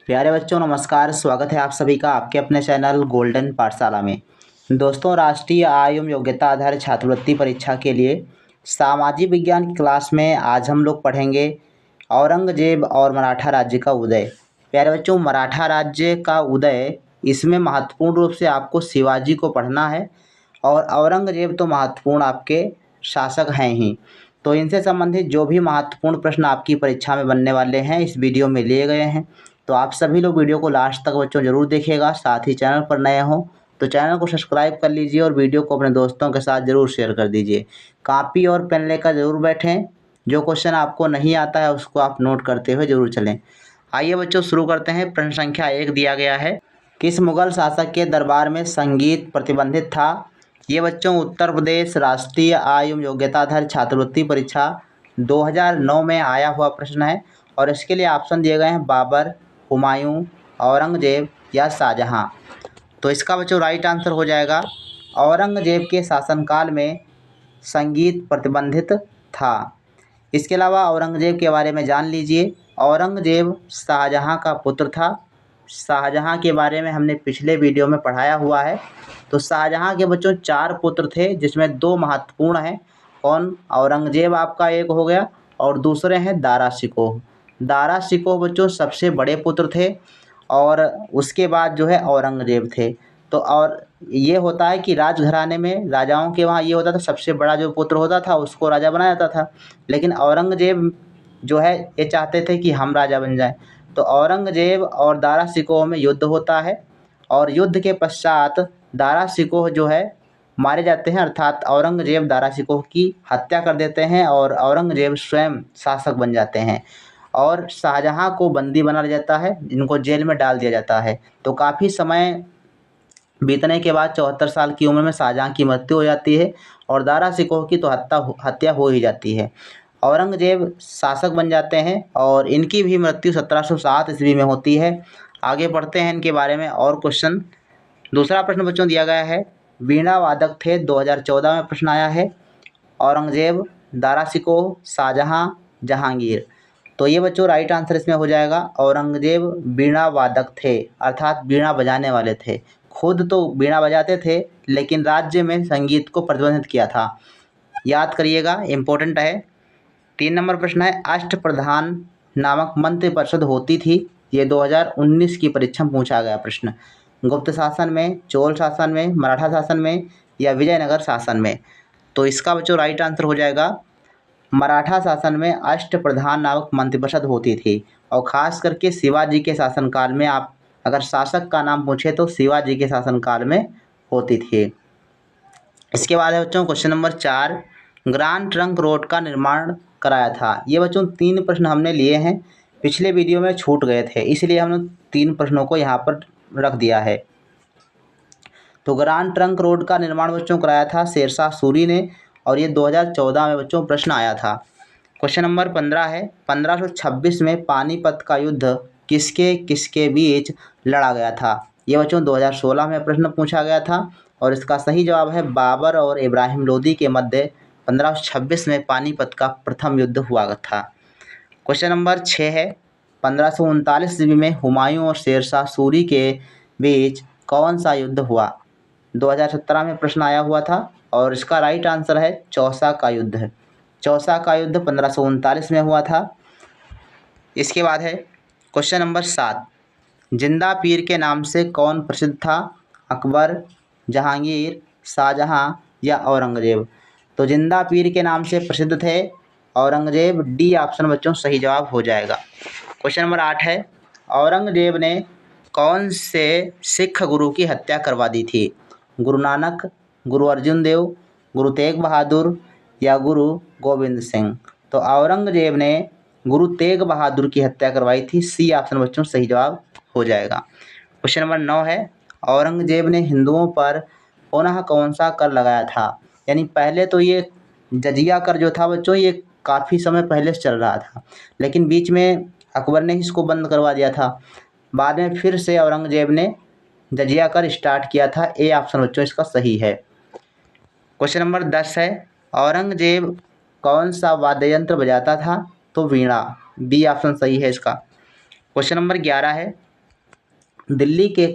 प्यारे बच्चों नमस्कार। स्वागत है आप सभी का आपके अपने चैनल गोल्डन पाठशाला में। दोस्तों, राष्ट्रीय आय एवं योग्यता आधारित छात्रवृत्ति परीक्षा के लिए सामाजिक विज्ञान की क्लास में आज हम लोग पढ़ेंगे औरंगजेब और मराठा राज्य का उदय। प्यारे बच्चों, मराठा राज्य का उदय, इसमें महत्वपूर्ण रूप से आपको शिवाजी को पढ़ना है और औरंगजेब तो महत्वपूर्ण आपके शासक हैं ही। तो इनसे संबंधित जो भी महत्वपूर्ण प्रश्न आपकी परीक्षा में बनने वाले हैं इस वीडियो में लिए गए हैं। तो आप सभी लोग वीडियो को लास्ट तक बच्चों ज़रूर देखिएगा। साथ ही चैनल पर नए हो तो चैनल को सब्सक्राइब कर लीजिए और वीडियो को अपने दोस्तों के साथ ज़रूर शेयर कर दीजिए। कापी और पेन लेकर ज़रूर बैठें। जो क्वेश्चन आपको नहीं आता है उसको आप नोट करते हुए ज़रूर चलें। आइए बच्चों शुरू करते हैं। प्रश्न संख्या 1 दिया गया है, किस मुगल शासक के दरबार में संगीत प्रतिबंधित था? ये बच्चों उत्तर प्रदेश राष्ट्रीय आय एवं योग्यता आधारित छात्रवृत्ति परीक्षा 2009 में आया हुआ प्रश्न है और इसके लिए ऑप्शन दिए गए हैं बाबर, हुमायूं, औरंगजेब या शाहजहां। तो इसका बच्चों राइट आंसर हो जाएगा औरंगजेब के शासनकाल में संगीत प्रतिबंधित था। इसके अलावा औरंगजेब के बारे में जान लीजिए। औरंगजेब शाहजहां का पुत्र था। शाहजहां के बारे में हमने पिछले वीडियो में पढ़ाया हुआ है। तो शाहजहां के बच्चों 4 पुत्र थे जिसमें 2 महत्वपूर्ण हैं। कौन? औरंगजेब आपका एक हो गया और दूसरे हैं दारा शिकोह। दारा शिकोह बच्चों सबसे बड़े पुत्र थे और उसके बाद जो है औरंगजेब थे। तो और ये होता है कि राजघराने में राजाओं के वहाँ ये होता था, सबसे बड़ा जो पुत्र होता था उसको राजा बनाया जाता था। लेकिन औरंगजेब जो है ये चाहते थे कि हम राजा बन जाएं। तो औरंगजेब और दारा शिकोह में युद्ध होता है और युद्ध के पश्चात दारा शिकोह जो है मारे जाते हैं, अर्थात औरंगजेब दारा शिकोह की हत्या कर देते हैं और औरंगजेब स्वयं शासक बन जाते हैं और शाहजहां को बंदी बना लिया जाता है, इनको जेल में डाल दिया जाता है। तो काफ़ी समय बीतने के बाद 74 साल की उम्र में शाहजहां की मृत्यु हो जाती है और दारा शिकोह की तो हत्या हो ही जाती है। औरंगजेब शासक बन जाते हैं और इनकी भी मृत्यु 1707 ईस्वी में होती है। आगे बढ़ते हैं इनके बारे में और क्वेश्चन। दूसरा प्रश्न बच्चों दिया गया है, वीणा वादक थे 2014 में प्रश्न आया है। औरंगजेब, दारा शिकोह, शाहजहां, जहांगीर। तो ये बच्चों राइट आंसर इसमें हो जाएगा औरंगजेब वीणा वादक थे, अर्थात वीणा बजाने वाले थे। खुद तो वीणा बजाते थे लेकिन राज्य में संगीत को प्रतिबंधित किया था। याद करिएगा, इम्पोर्टेंट है। 3 नंबर प्रश्न है, अष्टप्रधान नामक मंत्रिपरिषद होती थी। ये 2019 की परीक्षा में पूछा गया प्रश्न। गुप्त शासन में, चोल शासन में, मराठा शासन में या विजयनगर शासन में? तो इसका बच्चों राइट आंसर हो जाएगा मराठा शासन में अष्टप्रधान नामक मंत्रिपरिषद होती थी और ख़ास करके शिवाजी के शासनकाल में आप अगर शासक का नाम पूछे तो शिवाजी के शासनकाल में होती थी। इसके बाद है बच्चों question number 4, grand trunk road का निर्माण कराया था। ये बच्चों 3 प्रश्न हमने लिए हैं, पिछले वीडियो में छूट गए थे इसलिए हमने 3 प्रश्नों को यहाँ पर रख दिया है। तो ग्रांड ट्रंक रोड का निर्माण बच्चों कराया था शेरशाह सूरी ने और ये 2014 में बच्चों प्रश्न आया था। क्वेश्चन नंबर 15 है, 1526 में पानीपत का युद्ध किसके किसके बीच लड़ा गया था? ये बच्चों 2016 में प्रश्न पूछा गया था और इसका सही जवाब है बाबर और इब्राहिम लोदी के मध्य 1526 में पानीपत का प्रथम युद्ध हुआ था। क्वेश्चन नंबर 6 है, 1539 ईस्वी में हुमायूं और शेरशाह सूरी के बीच कौन सा युद्ध हुआ? 2017 में प्रश्न आया हुआ था और इसका राइट आंसर है चौसा का युद्ध। चौसा का युद्ध 1539 में हुआ था। इसके बाद है क्वेश्चन नंबर 7, जिंदा पीर के नाम से कौन प्रसिद्ध था? अकबर, जहांगीर, शाहजहां या औरंगजेब? तो जिंदा पीर के नाम से प्रसिद्ध थे औरंगजेब। डी ऑप्शन बच्चों सही जवाब हो जाएगा। क्वेश्चन नंबर 8 है, औरंगजेब ने कौन से सिख गुरु की हत्या करवा दी थी? गुरु नानक, गुरु अर्जुन देव, गुरु तेग बहादुर या गुरु गोविंद सिंह? तो औरंगजेब ने गुरु तेग बहादुर की हत्या करवाई थी। सी ऑप्शन बच्चों सही जवाब हो जाएगा। क्वेश्चन नंबर 9 है, औरंगजेब ने हिंदुओं पर पुनः कौन सा कर लगाया था? यानी पहले तो ये जजिया कर जो था बच्चों ये काफ़ी समय पहले से चल रहा था लेकिन बीच में अकबर ने इसको बंद करवा दिया था। बाद में फिर से औरंगजेब ने जजिया कर स्टार्ट किया था। ए ऑप्शन बच्चों इसका सही है। क्वेश्चन नंबर 10 है, औरंगजेब कौन सा वाद्य यंत्र बजाता था? तो वीणा। बी ऑप्शन सही है इसका। क्वेश्चन नंबर 11 है, दिल्ली के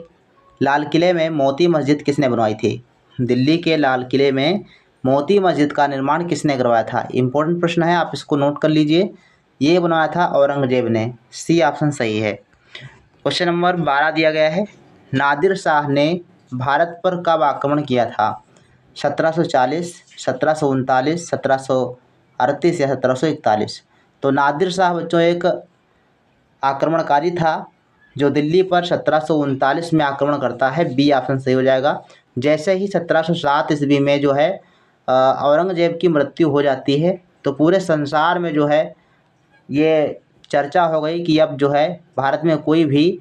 लाल किले में मोती मस्जिद किसने बनवाई थी? दिल्ली के लाल किले में मोती मस्जिद का निर्माण किसने करवाया था? इम्पोर्टेंट प्रश्न है, आप इसको नोट कर लीजिए। ये बनवाया था औरंगजेब ने। सी ऑप्शन सही है। क्वेश्चन नंबर 12 दिया गया है, नादिर शाह ने भारत पर कब आक्रमण किया था? 1740, 1739, 1738 या 1741? तो नादिर शाह बच्चों एक आक्रमणकारी था जो दिल्ली पर 1739 में आक्रमण करता है। बी ऑप्शन सही हो जाएगा। जैसे ही 1707 ईस्वी में जो है औरंगजेब की मृत्यु हो जाती है, तो पूरे संसार में जो है ये चर्चा हो गई कि अब जो है भारत में कोई भी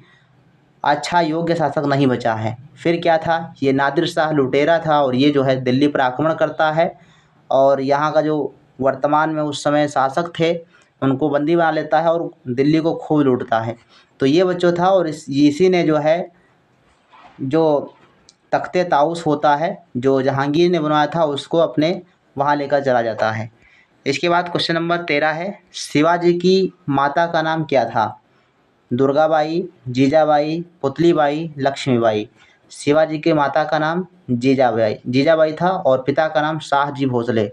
अच्छा योग्य शासक नहीं बचा है। फिर क्या था, ये नादिर शाह लुटेरा था और ये जो है दिल्ली पर आक्रमण करता है और यहाँ का जो वर्तमान में उस समय शासक थे उनको बंदी बना लेता है और दिल्ली को खूब लूटता है। तो ये बच्चों था और इसी ने जो है जो तख्ते ताउस होता है जो जहांगीर ने बनवाया था उसको अपने वहाँ लेकर चला जाता है। इसके बाद क्वेश्चन नंबर 13 है, शिवाजी की माता का नाम क्या था? दुर्गाबाई, जीजाबाई, पुतलीबाई, लक्ष्मीबाई? शिवाजी के माता का नाम जीजाबाई था और पिता का नाम शाहजी भोसले।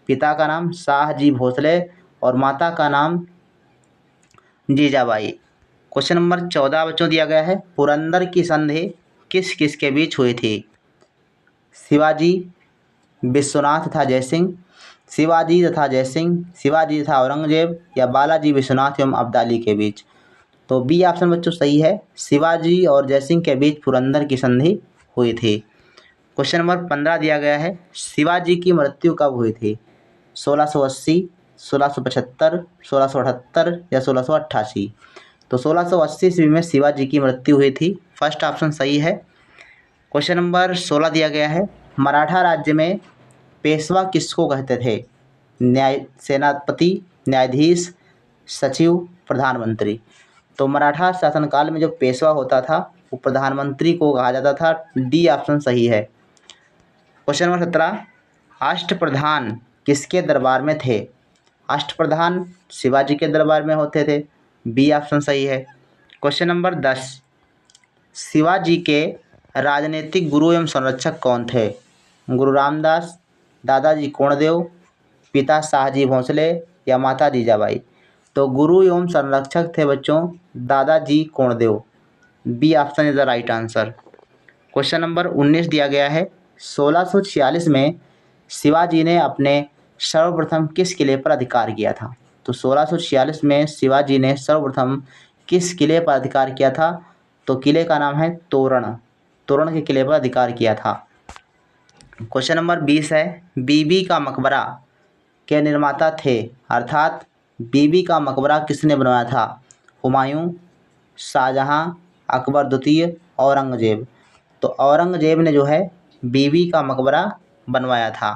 पिता का नाम शाहजी भोसले और माता का नाम जीजाबाई। क्वेश्चन नंबर 14 बच्चों दिया गया है, पुरंदर की संधि किस किस के बीच हुई थी? शिवाजी, विश्वनाथ तथा जयसिंह, शिवाजी तथा जयसिंह, शिवाजी तथा औरंगजेब या बालाजी विश्वनाथ एवं अब्दाली के बीच? तो बी ऑप्शन बच्चों सही है, शिवाजी और जयसिंह के बीच पुरंदर की संधि हुई थी। क्वेश्चन नंबर 15 दिया गया है, शिवाजी की मृत्यु कब हुई थी? 1680, 1675, 1678 या 1688? तो 1680 ईस्वी में शिवाजी की मृत्यु हुई थी। फर्स्ट ऑप्शन सही है। क्वेश्चन नंबर 16 दिया गया है, मराठा राज्य में पेशवा किसको कहते थे? सेनापति, न्यायाधीश, सचिव, प्रधानमंत्री? तो मराठा शासनकाल में जो पेशवा होता था वो प्रधानमंत्री को कहा जाता था। डी ऑप्शन सही है। क्वेश्चन नंबर 17, अष्टप्रधान किसके दरबार में थे? अष्टप्रधान शिवाजी के दरबार में होते थे। बी ऑप्शन सही है। क्वेश्चन नंबर 10, शिवाजी के राजनीतिक गुरु एवं संरक्षक कौन थे? गुरु रामदास, दादाजी कोंडदेव, पिता शाहजी भोसले या माता जीजाबाई? तो गुरु एवं संरक्षक थे बच्चों दादाजी Kondadev. B option is the right answer. Question number 19 दिया गया है, 1646 में शिवाजी ने अपने सर्वप्रथम किस किले पर अधिकार किया था? तो 1646 में शिवाजी ने सर्वप्रथम किस किले पर अधिकार किया था? तो किले का नाम है तोरण। तोरण के किले पर अधिकार किया था। क्वेश्चन नंबर 20 है, बीबी का मकबरा के निर्माता थे? अर्थात बीबी का मकबरा किसने बनवाया था? हुमायूं, शाहजहां, अकबर द्वितीय, औरंगजेब? तो औरंगजेब ने जो है बीबी का मकबरा बनवाया था।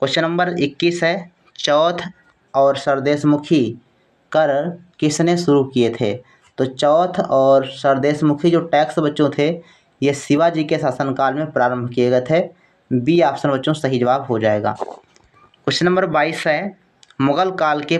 क्वेश्चन नंबर 21 है, चौथ और सरदेशमुखी कर किसने शुरू किए थे? तो चौथ और सरदेशमुखी जो टैक्स बच्चों थे ये शिवाजी के शासनकाल में प्रारंभ किए गए थे। बी ऑप्शन बच्चों सही जवाब हो जाएगा। क्वेश्चन नंबर 22 है, मुगल काल के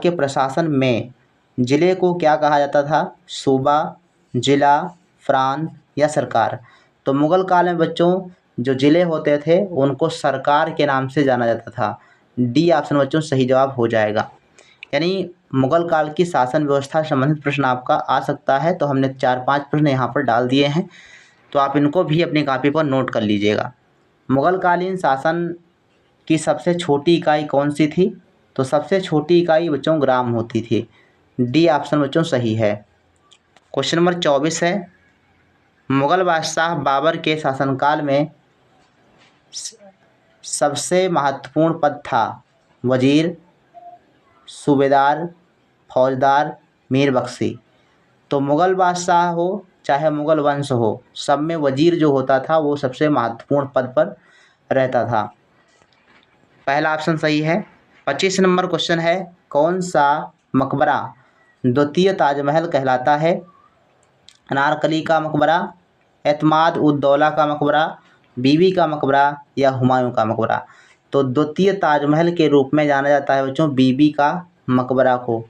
प्रशासन में ज़िले को क्या कहा जाता था? सूबा, ज़िला, प्रांत या सरकार? तो मुगल काल में बच्चों जो ज़िले होते थे उनको सरकार के नाम से जाना जाता था। डी ऑप्शन बच्चों सही जवाब हो जाएगा। यानी मुगल काल की शासन व्यवस्था से संबंधित प्रश्न आपका आ सकता है। तो हमने 4-5 प्रश्न यहाँ पर डाल दिए हैं, तो आप इनको भी अपनी कॉपी पर नोट कर लीजिएगा। मुगलकालीन शासन की सबसे छोटी इकाई कौन सी थी? तो सबसे छोटी इकाई बच्चों ग्राम होती थी। डी ऑप्शन बच्चों सही है। क्वेश्चन नंबर 24 है, मुगल बादशाह बाबर के शासनकाल में सबसे महत्वपूर्ण पद था? वजीर, सूबेदार, फौजदार, मीर बख्शी? तो मुगल बादशाह हो चाहे मुगल वंश हो, सब में वजीर जो होता था वो सबसे महत्वपूर्ण पद पर रहता था। पहला ऑप्शन सही है। 25 नंबर क्वेश्चन है, कौन सा मकबरा द्वितीय ताजमहल कहलाता है? अनारकली का मकबरा, एतमाद उद दौला का मकबरा, बीबी का मकबरा या हुमायूं का मकबरा? तो द्वितीय ताजमहल के रूप में जाना जाता है बच्चों बीबी का मकबरा को।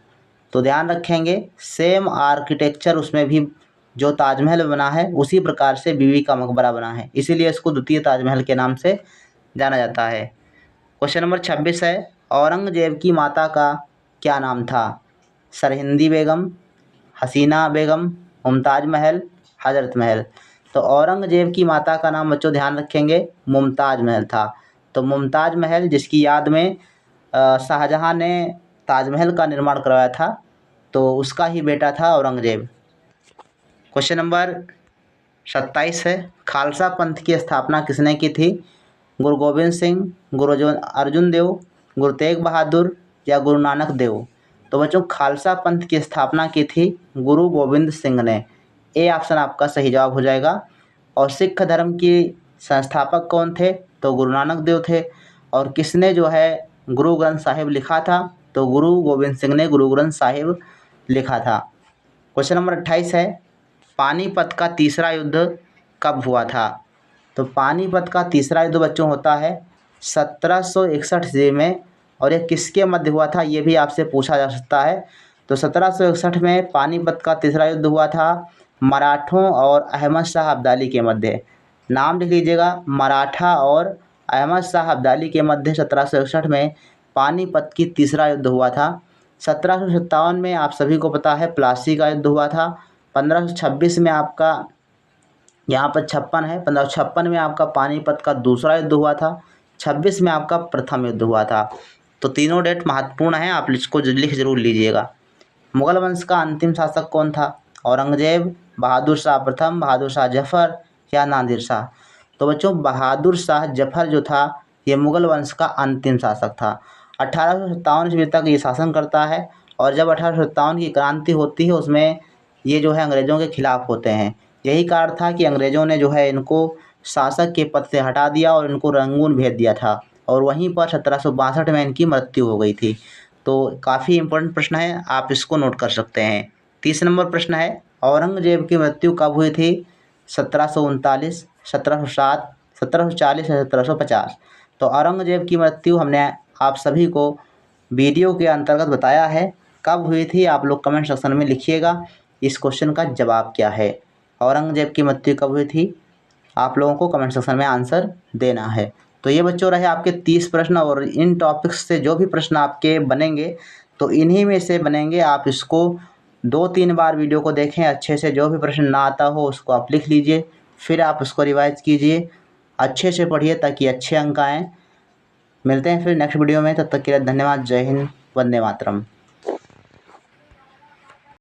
तो ध्यान रखेंगे सेम आर्किटेक्चर उसमें भी जो ताजमहल बना है उसी प्रकार से बीवी का मकबरा बना है, इसीलिए इसको द्वितीय ताजमहल के नाम से जाना जाता है। क्वेश्चन नंबर 26 है, औरंगजेब की माता का क्या नाम था? सरहिंदी बेगम, हसीना बेगम, मुमताज महल, हजरत महल। तो औरंगजेब की माता का नाम बच्चों ध्यान रखेंगे मुमताज महल था। तो मुमताज महल जिसकी याद में शाहजहां ने ताजमहल का निर्माण करवाया था, तो उसका ही बेटा था औरंगजेब। क्वेश्चन नंबर 27 है, खालसा पंथ की स्थापना किसने की थी? गुरु गोविंद सिंह, अर्जुन देव, गुरु तेग बहादुर या गुरु नानक देव। तो बच्चों खालसा पंथ की स्थापना की थी गुरु गोविंद सिंह ने। ए ऑप्शन आपका सही जवाब हो जाएगा। और सिख धर्म की संस्थापक कौन थे? तो गुरु नानक देव थे। और किसने जो है गुरु ग्रंथ साहिब लिखा था? तो गुरु गोविंद सिंह ने गुरु ग्रंथ साहिब लिखा था। क्वेश्चन नंबर 28 है, पानीपत का तीसरा युद्ध कब हुआ था? तो पानीपत का तीसरा युद्ध बच्चों होता है 1761 ईस्वी में। और ये किसके मध्य हुआ था ये भी आपसे पूछा जा सकता है। तो 1761 में पानीपत का तीसरा युद्ध हुआ था मराठों और अहमद शाह अब्दाली के मध्य। नाम लिख लीजिएगा, मराठा और अहमद शाह अब्दाली के मध्य 1761 में पानीपत की तीसरा युद्ध हुआ था। 1757 में आप सभी को पता है प्लासी का युद्ध हुआ था। 1526 में आपका यहाँ पर 56 है, 1556 में आपका पानीपत का दूसरा युद्ध हुआ था। 26 में आपका प्रथम युद्ध हुआ था। तो तीनों डेट महत्वपूर्ण हैं, आप इसको लिख जरूर लीजिएगा। मुगल वंश का अंतिम शासक कौन था? औरंगजेब, बहादुर शाह प्रथम, बहादुर शाह जफर या नादिर शाह। तो बच्चों बहादुर शाह जफर जो था ये मुगल वंश का अंतिम शासक था। 1857 ईस्वी तक ये शासन करता है। और जब 1857 की क्रांति होती है उसमें ये जो है अंग्रेज़ों के खिलाफ होते हैं। यही कारण था कि अंग्रेज़ों ने जो है इनको शासक के पद से हटा दिया और इनको रंगून भेज दिया था। और वहीं पर 1762 में इनकी मृत्यु हो गई थी। तो काफ़ी इम्पोर्टेंट प्रश्न है, आप इसको नोट कर सकते हैं। 30 नंबर प्रश्न है, औरंगजेब की मृत्यु कब हुई थी? 1739, 1707, 1740 या 1750। तो औरंगजेब की मृत्यु हमने आप सभी को वीडियो के अंतर्गत बताया है। कब हुई थी आप लोग कमेंट सेक्शन में लिखिएगा। इस क्वेश्चन का जवाब क्या है? औरंगजेब की मृत्यु कब हुई थी? आप लोगों को कमेंट सेक्शन में आंसर देना है। तो ये बच्चों रहे आपके 30 प्रश्न। और इन टॉपिक्स से जो भी प्रश्न आपके बनेंगे तो इन्हीं में से बनेंगे। आप इसको 2-3 बार वीडियो को देखें अच्छे से। जो भी प्रश्न ना आता हो उसको आप लिख लीजिए, फिर आप उसको रिवाइज कीजिए, अच्छे से पढ़िए ताकि अच्छे अंक आएँ। मिलते हैं फिर नेक्स्ट वीडियो में, तब तक के लिए धन्यवाद। जय हिंद, वंदे मातरम।